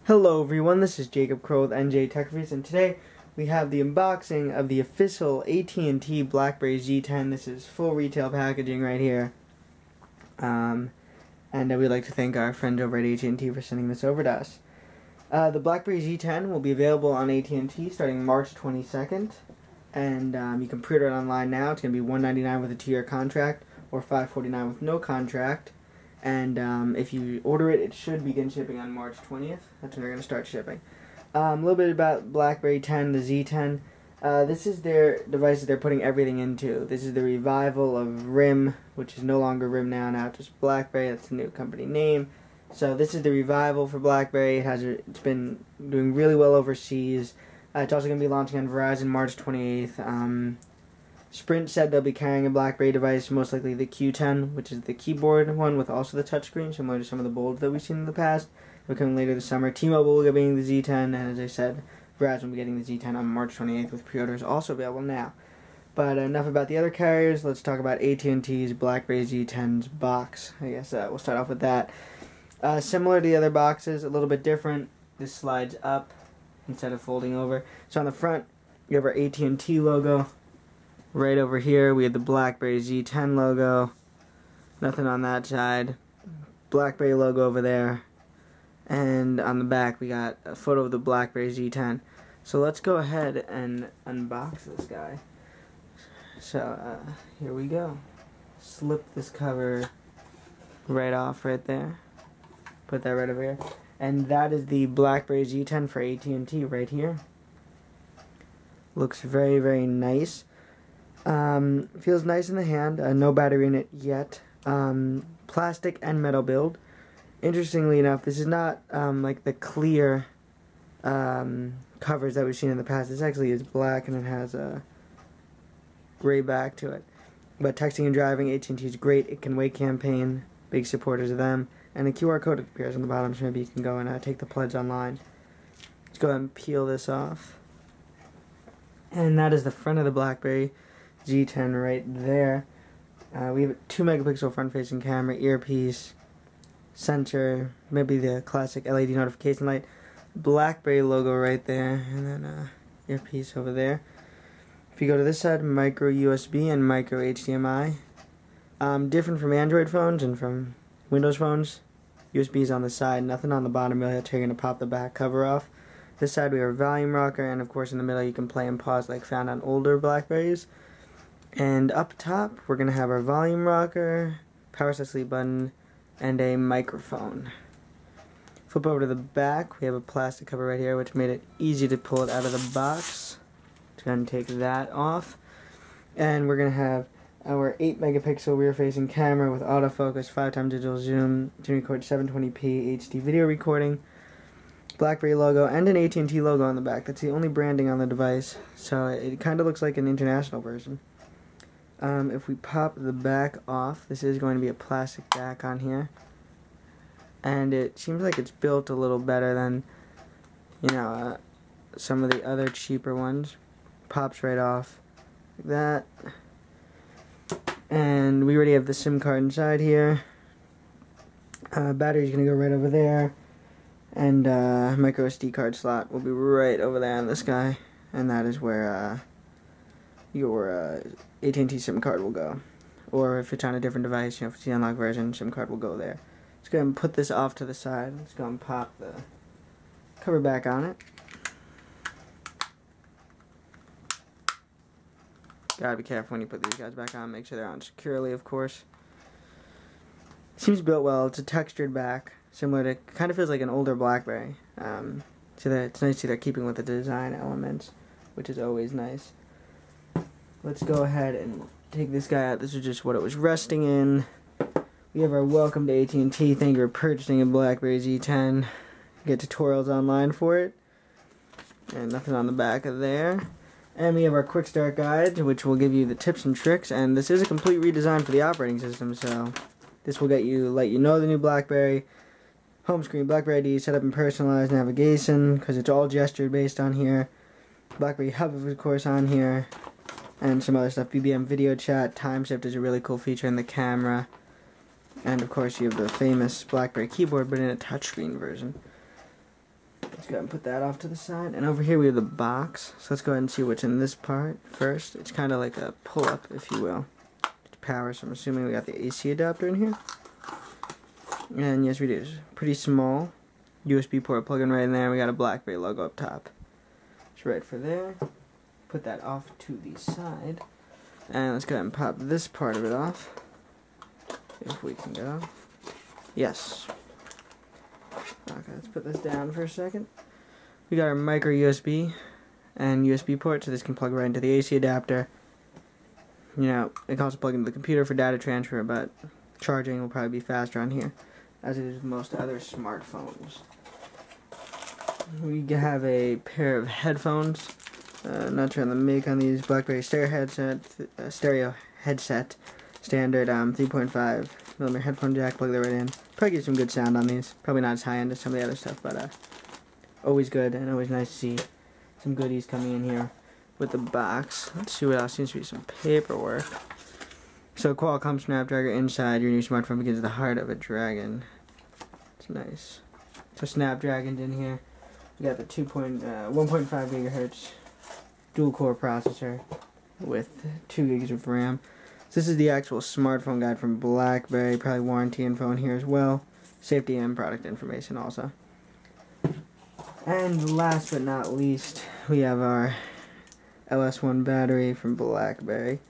Hello everyone, this is Jacob Crow with NJTechReviews, and today we have the unboxing of the official AT&T BlackBerry Z10. This is full retail packaging right here. And we'd like to thank our friends over at AT&T for sending this over to us. The BlackBerry Z10 will be available on AT&T starting March 22nd, and you can pre-order it online now. It's going to be $199 with a 2-year contract, or $549 with no contract. And if you order it, it should begin shipping on March 20th. That's when they're going to start shipping. A little bit about BlackBerry 10, the Z10. This is their device that they're putting everything into. This is the revival of RIM, which is no longer RIM now it's just BlackBerry. That's the new company name. So this is the revival for BlackBerry. It's been doing really well overseas. It's also going to be launching on Verizon March 28th. Sprint said they'll be carrying a BlackBerry device, most likely the Q10, which is the keyboard one with also the touchscreen, similar to some of the Bolds that we've seen in the past. They're coming later this summer. T-Mobile will be getting the Z10, and as I said, Verizon will be getting the Z10 on March 28th, with pre-orders also available now. But enough about the other carriers. Let's talk about AT&T's BlackBerry Z10's box. I guess we'll start off with that. Similar to the other boxes, a little bit different. This slides up instead of folding over. So on the front, you have our AT&T logo. Right over here, we have the BlackBerry Z10 logo. Nothing on that side. BlackBerry logo over there. And on the back, we got a photo of the BlackBerry Z10. So let's go ahead and unbox this guy. So, here we go. Slip this cover right off right there. Put that right over here. And that is the BlackBerry Z10 for AT&T right here. Looks very, very nice. Feels nice in the hand. No battery in it yet. Plastic and metal build. Interestingly enough, this is not like the clear covers that we've seen in the past. This actually is black and it has a gray back to it. But texting and driving, AT&T is great. It can wait campaign. Big supporters of them. And a QR code appears on the bottom, so maybe you can go and take the pledge online. Let's go ahead and peel this off. And that is the front of the BlackBerry Z10 right there. We have a 2 megapixel front-facing camera, earpiece, sensor, maybe the classic LED notification light, BlackBerry logo right there, and then earpiece over there. If you go to this side, micro USB and micro HDMI. Different from Android phones and from Windows phones. USB is on the side, nothing on the bottom really that you're going to pop the back cover off. This side we have a volume rocker, and of course in the middle you can play and pause like found on older BlackBerries. And up top, we're going to have our volume rocker, power set sleep button, and a microphone. Flip over to the back, we have a plastic cover right here, which made it easy to pull it out of the box. Let's go ahead and take that off. And we're going to have our 8 megapixel rear facing camera with autofocus, 5x digital zoom, to record 720p HD video recording. BlackBerry logo, and an AT&T logo on the back. That's the only branding on the device, so it kind of looks like an international version. If we pop the back off, this is going to be a plastic back on here, and it seems like it's built a little better than, some of the other cheaper ones. Pops right off like that, and we already have the SIM card inside here. Battery's going to go right over there, and micro SD card slot will be right over there on this guy, and that is where your AT&T SIM card will go. Or if it's on a different device, if it's the unlocked version, SIM card will go there. Let's go ahead and put this off to the side. Let's go and pop the cover back on it. Gotta be careful when you put these guys back on. Make sure they're on securely, of course. Seems built well. It's a textured back, similar to, kind of feels like an older BlackBerry. So that it's nice to see they're keeping with the design elements, which is always nice. Let's go ahead and take this guy out. This is just what it was resting in. We have our welcome to AT&T. Thank you for purchasing a BlackBerry Z10. Get tutorials online for it. And nothing on the back of there. And we have our quick start guide, which will give you the tips and tricks. And this is a complete redesign for the operating system, so this will let you know the new BlackBerry. Home screen, BlackBerry ID, setup and personalized navigation, because it's all gesture based on here. BlackBerry Hub, of course, on here. And some other stuff. BBM video chat, time shift is a really cool feature in the camera. And of course you have the famous BlackBerry keyboard, but in a touchscreen version. go ahead and put that off to the side. And over here we have the box. So let's go ahead and see what's in this part first. It's kind of like a pull-up, if you will. It's power, so I'm assuming we got the AC adapter in here. And yes, we do. It's pretty small. USB port plug-in right in there. We got a BlackBerry logo up top. It's right for there. Put that off to the side. And let's go ahead and pop this part of it off. If we can go. Yes. Okay, let's put this down for a second. We got our micro USB and USB port, so this can plug right into the AC adapter. You know, it can also plug into the computer for data transfer, but charging will probably be faster on here, as it is with most other smartphones. We have a pair of headphones. Not sure on the make on these. BlackBerry stereo headset, standard 3.5mm headphone jack. Plug that right in. Probably get some good sound on these. Probably not as high end as some of the other stuff, but always good and always nice to see some goodies coming in here with the box. Let's see what else. Seems to be some paperwork. So Qualcomm Snapdragon inside. Your new smartphone begins at the heart of a dragon. It's nice. So Snapdragon's in here. We got the 1.5 gigahertz dual core processor with 2 gigs of RAM. So this is the actual smartphone guide from BlackBerry. Probably warranty info in here as well. Safety and product information also. And last but not least, we have our LS1 battery from BlackBerry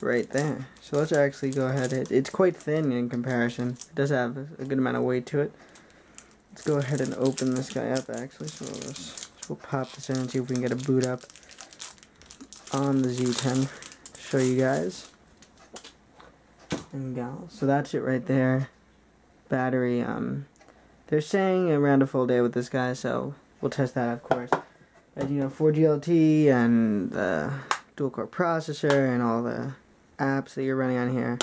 right there. So let's actually go ahead. It's quite thin in comparison. It does have a good amount of weight to it. Let's go ahead and open this guy up actually. So we'll pop this in and see if we can get a boot up on the Z10 to show you guys. And gals. So that's it right there. Battery, they're saying around a full day with this guy, so we'll test that of course. As you know, 4G LTE and the dual core processor and all the apps that you're running on here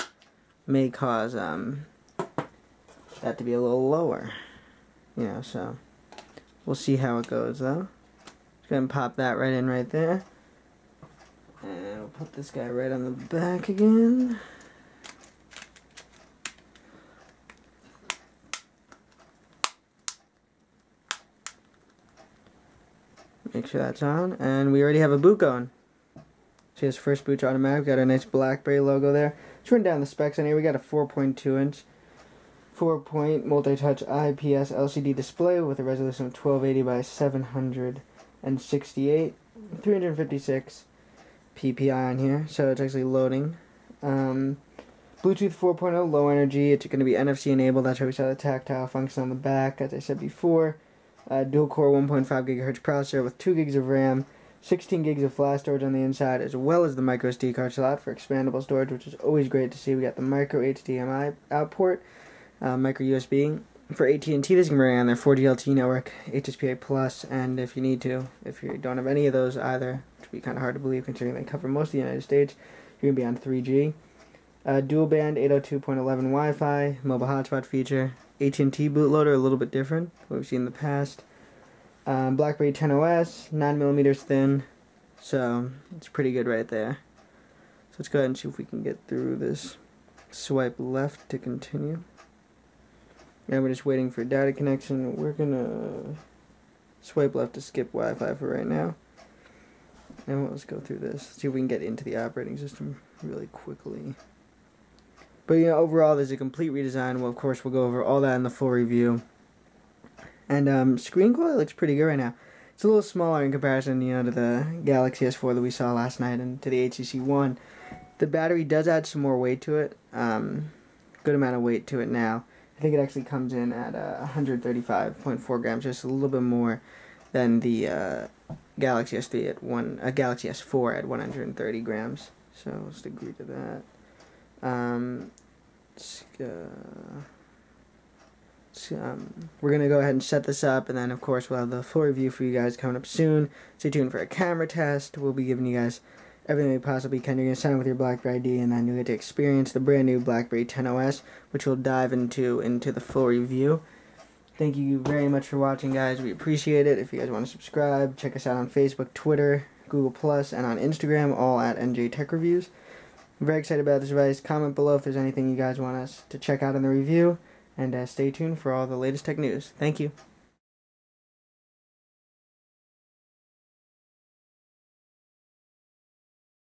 may cause that to be a little lower. You know, so we'll see how it goes though. Just gonna pop that right in right there. And we'll put this guy right on the back again. Make sure that's on, and we already have a boot going. See, this first boot's automatic. Got a nice BlackBerry logo there. Just run down the specs on here. We got a 4.2-inch, 4-point multi-touch IPS LCD display with a resolution of 1280 by 768, 356 ppi on here. So it's actually loading. Bluetooth 4.0, low energy. It's going to be NFC enabled. That's why we saw the tactile function on the back, as I said before. Dual-core 1.5 gigahertz processor with 2 gigs of RAM, 16 gigs of flash storage on the inside, as well as the micro SD card slot for expandable storage, which is always great to see. We got the micro HDMI out port, micro USB. For AT&T, this can run on their 4G LTE network, HSPA Plus, and if you need to, if you don't have any of those either, which would be kind of hard to believe considering they cover most of the United States, you're going to be on 3G. Dual band 802.11 Wi-Fi, mobile hotspot feature. AT&T bootloader, a little bit different, what we've seen in the past. BlackBerry 10 OS, 9mm thin, so it's pretty good right there. So let's go ahead and see if we can get through this. Swipe left to continue. Now we're just waiting for data connection. We're gonna swipe left to skip Wi-Fi for right now. And let's go through this. See if we can get into the operating system really quickly. But you know, overall, there's a complete redesign. Well, of course, we'll go over all that in the full review. And screen quality looks pretty good right now. It's a little smaller in comparison, you know, to the Galaxy S4 that we saw last night and to the HTC One. The battery does add some more weight to it. Good amount of weight to it now. I think it actually comes in at 135.4 grams, just a little bit more than the Galaxy S3 at Galaxy S4 at 130 grams. So let's agree to that. We're going to go ahead and set this up, and then of course we'll have the full review for you guys coming up soon. Stay tuned for a camera test. We'll be giving you guys everything we possibly can. You're going to sign up with your BlackBerry ID, and then you'll get to experience the brand new BlackBerry 10 OS, which we'll dive into the full review. Thank you very much for watching, guys. We appreciate it. If you guys want to subscribe, check us out on Facebook, Twitter, Google+, and on Instagram, all at NJTechReviews. I'm very excited about this device. Comment below if there's anything you guys want us to check out in the review. And stay tuned for all the latest tech news. Thank you.